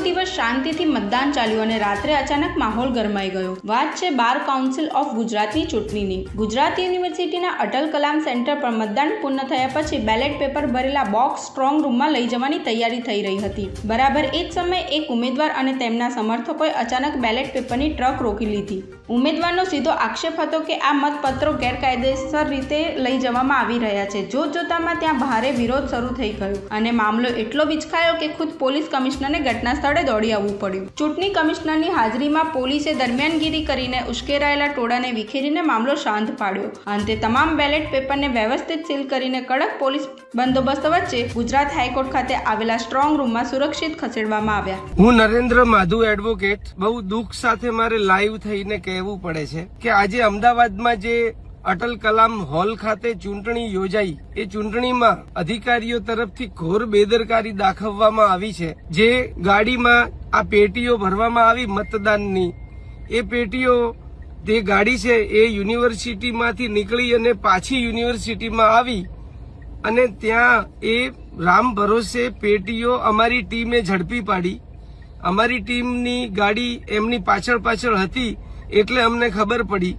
દિવસ શાંતિથી મતદાન ચાલ્યું અને રાત્રે અચાનક માહોલ ગરમાઈ ગયો। વાત છે બાર કાઉન્સિલ ઓફ ગુજરાતની ચૂંટણીની। ગુજરાત યુનિવર્સિટીના અટલ કલામ સેન્ટર પર મતદાન પૂર્ણ થયા પછી બેલેટ પેપર ભરેલા બોક્સ સ્ટ્રોંગ રૂમમાં લઈ જવાની તૈયારી થઈ રહી હતી। બરાબર એ જ સમયે એક ઉમેદવાર અને તેમના સમર્થકોએ અચાનક બેલેટ પેપરની ટ્રક રોકી લીધી। ઉમેદવારનો સીધો આક્ષેપ હતો કે આ મતપત્રો ગેરકાયદેસર રીતે લઈ જવામાં આવી રહ્યા છે। જોતજોતામાં ત્યાં ભારે વિરોધ શરૂ થઈ ગયો અને મામલો એટલો વિચકાયો કે ખુદ પોલીસ કમિશનરને ઘટના સ્થળે દોડી આવવું પડ્યું। ચૂંટણી કમિશનરની હાજરીમાં પોલીસે દરમિયાનગીરી કરીને ઉશ્કેરાયેલા ટોળાને વિખેરીને મામલો શાંત પાડ્યો। અંતે તમામ બેલેટ પેપરને વ્યવસ્થિત સીલ કરીને કડક પોલીસ બંદોબસ્ત વચ્ચે ગુજરાત હાઈકોર્ટ ખાતે આવેલા સ્ટ્રોંગ રૂમમાં સુરક્ષિત ખસેડવામાં આવ્યા। હું નરેન્દ્ર માધુ એડવોકેટ બહુ દુઃખ સાથે મારે લાઈવ થઈને કહેવું પડે છે કે આજે અમદાવાદમાં જે અટલ કલામ હોલ ખાતે ચૂંટણી યોજાઈ એ ચૂંટણીમાં અધિકારીઓ તરફથી ઘોર બેદરકારી દાખવવામાં આવી છે। જે ગાડીમાં આ પેટીઓ ભરવામાં આવી મતદાનની એ પેટીઓ જે ગાડી છે એ યુનિવર્સિટીમાંથી નીકળી અને પાછી યુનિવર્સિટીમાં આવી અને ત્યાં એ રામ ભરોસે પેટીઓ અમારી ટીમે ઝડપી પાડી। અમારી ટીમની ગાડી એમની પાછળ હતી એટલે અમને ખબર પડી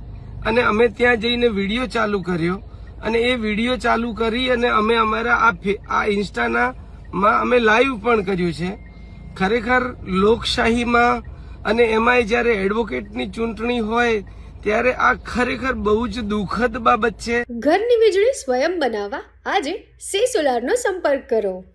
અને અમે ત્યાં જઈને વિડીયો ચાલુ કર્યો અને એ વિડીયો ચાલુ કરી અને અમે અમારા આ ઇન્સ્ટામાં અમે લાઈવ પણ કર્યું છે। ખરેખર લોકશાહીમાં અને એમાંય જ્યારે એડવોકેટની ચૂંટણી હોય ત્યારે આ ખરેખર બહુ જ દુઃખદ બાબત છે। ઘરની વીજળી સ્વયં બનાવવા આજે સે સોલારનો સંપર્ક કરો।